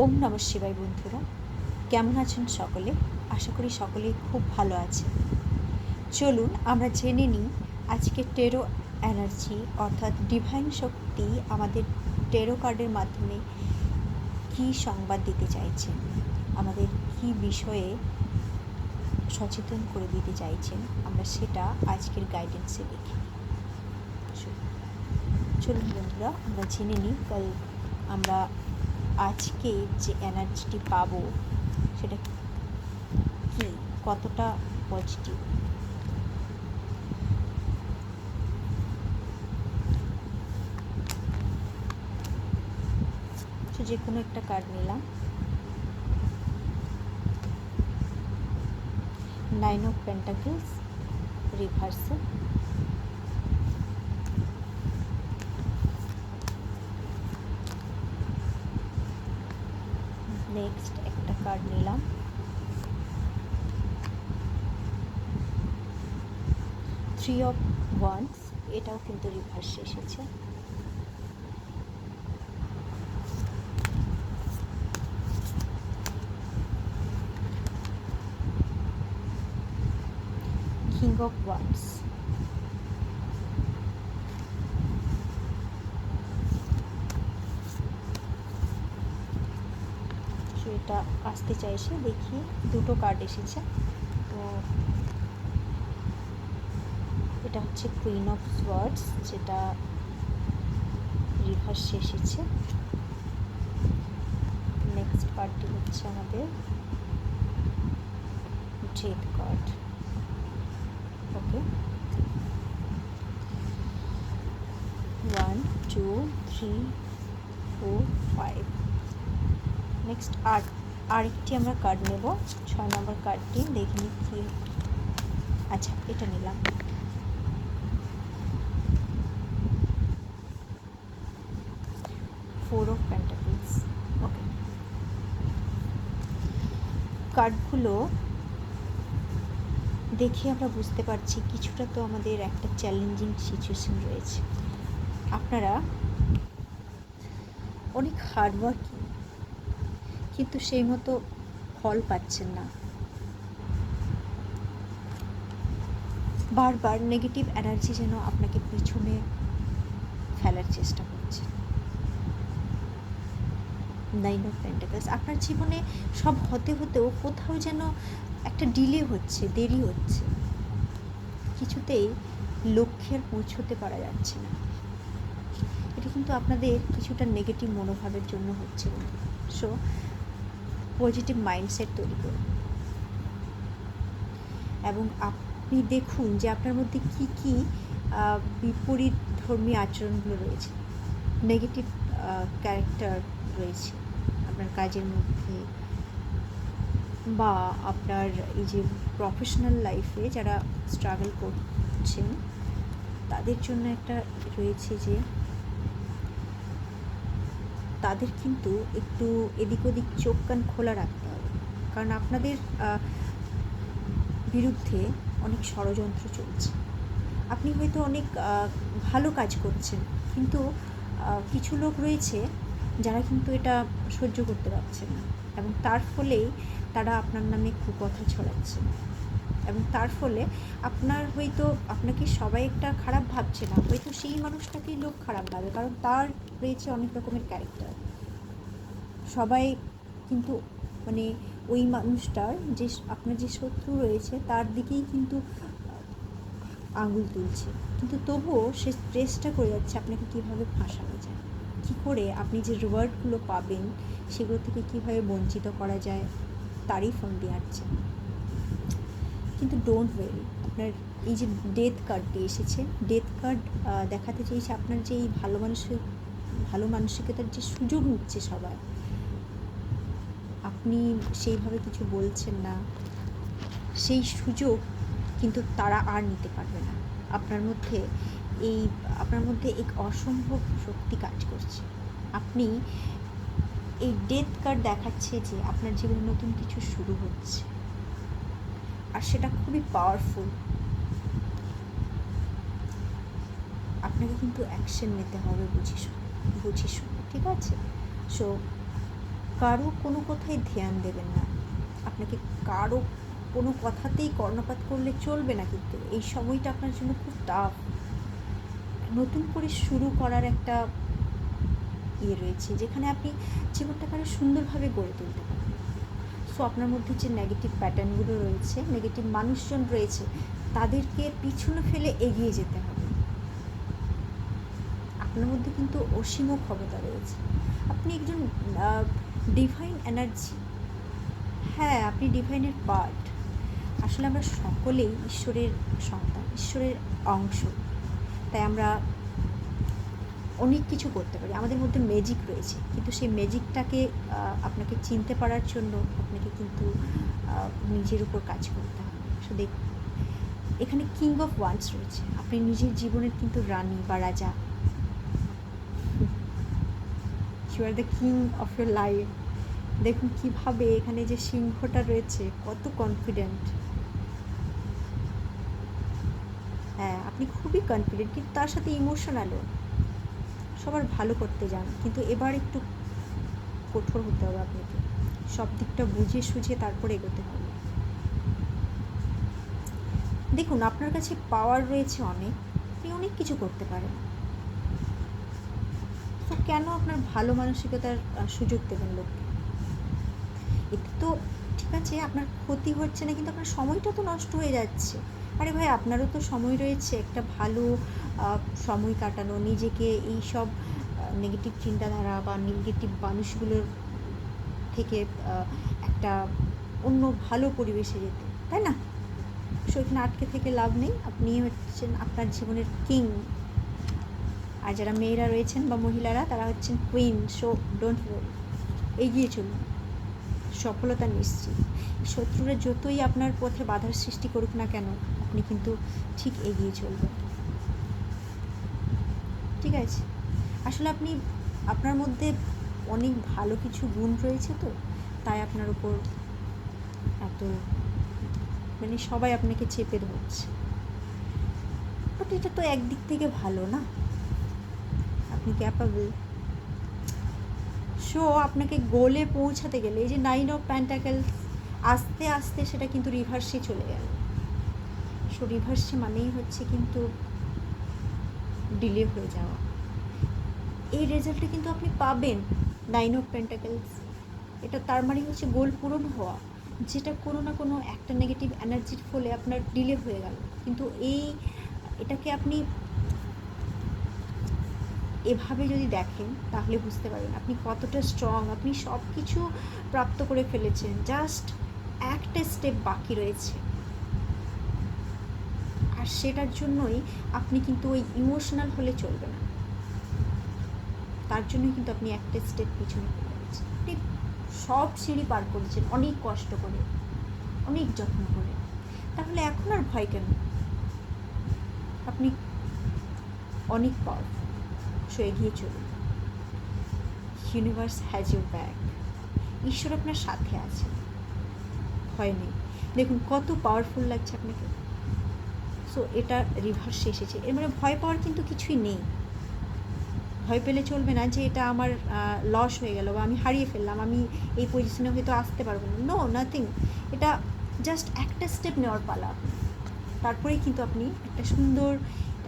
ওম নমঃ শিবায় বন্ধুরা, কেমন আছেন সকলে? আশা করি সকলেই খুব ভালো আছে। চলুন আমরা জেনে নিই আজকে টেরো এনার্জি অর্থাৎ ডিভাইন শক্তি আমাদের টেরো কার্ডের মাধ্যমে কী সংবাদ দিতে চাইছেন, আমাদের কী বিষয়ে সচেতন করে দিতে চাইছেন, আমরা সেটা আজকের গাইডেন্সে দেখি। চলুন বন্ধুরা আমরা জেনে নিই আমরা আজকে যে এনার্জিটি পাবো সেটা কি, কতটা পজিটিভ। যে কোনো একটা কার্ড নিলাম। 9 of Pentacles রিভার্সে, নেক্সট একটা কার্ড নিলাম 3 of Wands, এটাও কিন্তু রিভার্সে এসেছে। King of Wands, এটা আসতে চাইছে, দেখি দুটো কার্ড এসেছে। তো এটা হচ্ছে কুইন অফ সোয়ার্ডস, যেটা রিভার্সে এসেছে। নেক্সট কার্ডটি হচ্ছে আমাদের ডেথ কার্ড। ওকে, 1 2 3 4 5। নেক্সট আরেকটি আমরা কার্ড নেব, 6 নম্বর কার্ডটি দেখিনি কি। আচ্ছা, এটা নিলাম। Four of pentacles. ওকে, কার্ডগুলো দেখে আমরা বুঝতে পারছি কিছুটা তো আমাদের একটা চ্যালেঞ্জিং সিচুয়েশন রয়েছে। আপনারা অনেক হার্ডওয়ার্কিং, কিন্তু সেই মতো ফল পাচ্ছেন না। বারবার নেগেটিভ এনার্জি যেন আপনাকে পিছনে ফেলার চেষ্টা করছে। 9 অফ পেন্টাকলস, আপনার জীবনে সব হতে হতেও কোথাও যেন একটা ডিলে হচ্ছে, দেরি হচ্ছে, কিছুতেই লক্ষ্যে পৌঁছতে পারা যাচ্ছে না। এটা কিন্তু আপনাদের কিছুটা নেগেটিভ মনোভাবের জন্য হচ্ছে। সো পজিটিভ মাইন্ডসেট তৈরি করুন এবং আপনি দেখুন যে আপনার মধ্যে কী কী বিপরীত ধর্মী আচরণগুলো রয়েছে, নেগেটিভ ক্যারেক্টার রয়েছে আপনার কাজের মধ্যে বা আপনার এই যে প্রফেশনাল লাইফে যারা স্ট্রাগল করছেন তাদের জন্য একটা রয়েছে যে তাদের কিন্তু একটু এদিক ওদিক চোখ কান খোলা রাখতে হবে, কারণ আপনাদের বিরুদ্ধে অনেক ষড়যন্ত্র চলছে। আপনি হয়তো অনেক ভালো কাজ করছেন, কিন্তু কিছু লোক রয়েছে যারা কিন্তু এটা সহ্য করতে পারছে না এবং তার ফলেই তারা আপনার নামে কুকথা ছড়াচ্ছে এবং তার ফলে আপনাকে সবাই একটা খারাপ ভাবছে না, হয়তো সেই মানুষটাকেই লোক খারাপ ভাবে, কারণ তার রয়েছে অনেক রকমের ক্যারেক্টার। সবাই কিন্তু মানে ওই মানুষটার যে আপনার যে শত্রু রয়েছে তার দিকেই কিন্তু আঙুল তুলছে, কিন্তু তবুও সে চেষ্টা করে যাচ্ছে আপনাকে কীভাবে ফাঁসানো যায়, কী করে আপনি যে রিওয়ার্ডগুলো পাবেন সেগুলো থেকে কীভাবে বঞ্চিত করা যায় তারই ফোন দিয়ে আসছে। কিন্তু ডোন্ট ওয়ারি, আপনার এই যে ডেথ কার্ডটি এসেছে, ডেথ কার্ড দেখাতে চাইছে আপনার যে এই ভালো মানসিকতার যে সুযোগ নিচ্ছে সবাই, আপনি সেইভাবে কিছু বলছেন না, সেই সুযোগ কিন্তু তারা আর নিতে পারবে না। আপনার মধ্যে এক অসম্ভব শক্তি কাজ করছে। আপনি এই ডেথ কার্ড দেখাচ্ছে যে আপনার জীবনে নতুন কিছু শুরু হচ্ছে, আর সেটা খুবই পাওয়ারফুল। আপনাকে কিন্তু অ্যাকশন নিতে হবে বুঝে শুনে, ঠিক আছে? সো কারো কোনো কথায় ধ্যান দেবেন না, আপনাকে কারো কোনো কথাতেই কর্ণপাত করলে চলবে না। কিন্তু এই সময়টা আপনার জন্য খুব টাফ। নতুন করে শুরু করার একটা রয়েছে, যেখানে আপনি জীবনটাকে আরও সুন্দরভাবে গড়ে তুলতে পারেন। সো আপনার মধ্যে যে নেগেটিভ প্যাটার্নগুলো রয়েছে, নেগেটিভ মানুষজন রয়েছে, তাদেরকে পিছনে ফেলে এগিয়ে যেতে হবে। আপনার মধ্যে কিন্তু অসীম ক্ষমতা রয়েছে। আপনি একজন ডিভাইন এনার্জি। হ্যাঁ, আপনি ডিভাইনের পার্ট। আসলে আমরা সকলেই ঈশ্বরের সন্তান, ঈশ্বরের অংশ। তাই আমরা অনেক কিছু করতে পারি, আমাদের মধ্যে ম্যাজিক রয়েছে। কিন্তু সেই ম্যাজিকটাকে আপনাকে চিনতে পারার জন্য আপনাকে কিন্তু নিজের উপর কাজ করতে হবে। সো দেখুন, এখানে কিং অফ ওয়ান্ডস রয়েছে। আপনি নিজের জীবনের কিন্তু রানী বা রাজা। You are the king of your life. দেখুন কীভাবে এখানে যে সিংহটা রয়েছে, কত কনফিডেন্ট। হ্যাঁ, আপনি খুবই কনফিডেন্ট, কিন্তু তার সাথে ইমোশনালও। সবার ভালো করতে যান, কিন্তু এবার একটু কঠোর হতে হবে আপনাকে। সব দিকটা বুঝে সুঝে তারপর এগোতে হবে। দেখুন, আপনার কাছে পাওয়ার রয়েছে অনেক, আপনি অনেক কিছু করতে পারেন। তো কেন আপনার ভালো মানসিকতার সুযোগ দেবেন লোককে? এতে তো ঠিক আছে, আপনার ক্ষতি হচ্ছে না, কিন্তু আপনার সময়টা তো নষ্ট হয়ে যাচ্ছে। আরে ভাই, আপনারও তো সময় রয়েছে একটা ভালো সময় কাটানো, নিজেকে এই সব নেগেটিভ চিন্তাধারা বা নেগেটিভ মানুষগুলোর থেকে একটা অন্য ভালো পরিবেশে যেতে, তাই না? সো এখানে আটকে থেকে লাভ নেই। আপনি হচ্ছেন আপনার জীবনের কিং। আর যারা মেয়েরা রয়েছেন বা মহিলারা, তারা হচ্ছেন কুইন। সো ডোন্ট ওয়ারি, এগিয়ে চলুন, সফলতা নিশ্চিত। শত্রুরা যতই আপনার পথে বাধার সৃষ্টি করুক না কেন, আপনি কিন্তু ঠিক এগিয়ে চলবেন। ঠিক আছে? আসলে আপনার মধ্যে অনেক ভালো কিছু গুণ রয়েছে, তো তাই আপনার উপর এত সবাই আপনাকে চেপে ধরছে। বাট এটা তো একদিক থেকে ভালো না, আপনি ক্যাপাবল। সো আপনাকে গোলে পৌঁছাতে গেলে এই যে 9 অফ পেন্টাকেলস, আস্তে আস্তে সেটা কিন্তু রিভার্সে চলে গেল। সো রিভার্সে মানেই হচ্ছে কিন্তু ডিলে হয়ে যাওয়া। এই রেজাল্টটা কিন্তু আপনি পাবেন। 9 অফ পেন্টাকেলস, এটা তার মানে হচ্ছে গোল পূরণ হওয়া, যেটা কোনো না কোনো একটা নেগেটিভ এনার্জির ফলে আপনার ডিলে হয়ে গেল। কিন্তু এটাকে আপনি এভাবে যদি দেখেন, তাহলে বুঝতে পারবেন আপনি কতটা স্ট্রং। আপনি সব কিছু প্রাপ্ত করে ফেলেছেন, জাস্ট একটা স্টেপ বাকি রয়েছে। আর সেটার জন্যই আপনি কিন্তু ওই ইমোশনাল হলে চলবে না। তার জন্যই কিন্তু আপনি একটা স্টেপ পিছনে পড়ে গেছেন। আপনি সব সিঁড়ি পার করেছেন অনেক কষ্ট করে, অনেক যত্ন করে। তাহলে এখন আর ভয় কেন? আপনি অনেক পাওয়ারফুল। সো এগিয়ে চলুন। Universe has your back. ঈশ্বর আপনার সাথে আছে, ভয় নেই। দেখুন কত পাওয়ারফুল লাগছে আপনাকে। সো এটা রিভার্সে এসেছে, এর মানে ভয় পাওয়ার কিন্তু কিছুই নেই। ভয় পেলে চলবে না যে এটা আমার লস হয়ে গেল বা আমি হারিয়ে ফেললাম, আমি এই পজিশনে হয়তো আসতে পারবো না। No, nothing. এটা জাস্ট একটা স্টেপ নেওয়ার পালা। তারপরেই কিন্তু আপনি একটা সুন্দর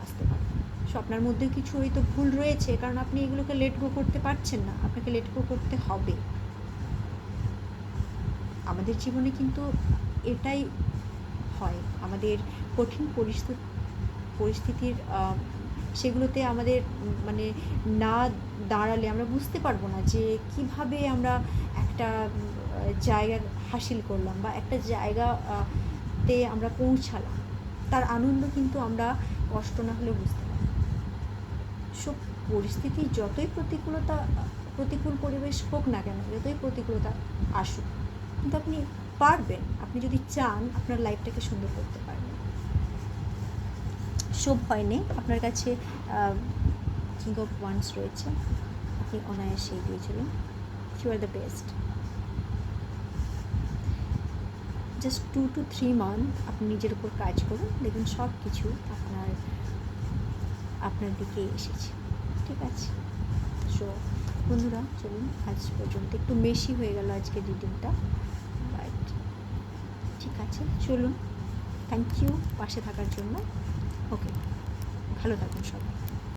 আসতে পারবেন। সো আপনার মধ্যে কিছু হয়তো ভুল রয়েছে, কারণ আপনি এগুলোকে লেট গো করতে পারছেন না। আপনাকে লেট গো করতে হবে। আমাদের জীবনে কিন্তু এটাই হয়। আমাদের কঠিন পরিস্থিতির সেগুলোতে আমাদের না দাঁড়ালে আমরা বুঝতে পারবো না যে কিভাবে আমরা একটা জায়গা হাসিল করলাম বা একটা জায়গাতে আমরা পৌঁছালাম। তার আনন্দ কিন্তু আমরা কষ্ট না হলে বুঝতে পারি। সব পরিস্থিতি যতই প্রতিকূল পরিবেশ হোক না কেন, যতই প্রতিকূলতা আসুক, কিন্তু আপনি পারবেন। আপনি যদি চান, আপনার লাইফটাকে সুন্দর করতে পারবেন। সব ভয় নেই, আপনার কাছে কিং অফ ওয়ান্ডস রয়েছে। আপনি অনায়াসে এগিয়ে চলুন। You are the best. Just 2 to 3 month আপনি নিজের উপর কাজ করুন, দেখুন সব কিছু আপনার দিকে এসেছে। ঠিক আছে? সো বন্ধুরা চলুন আজ পর্যন্ত, একটু বেশি হয়ে গেল আজকে রিডিংটা, বাট ঠিক আছে চলুন। থ্যাংক ইউ পাশে থাকার জন্য। ওকে, ভালো থাকুন সবাই।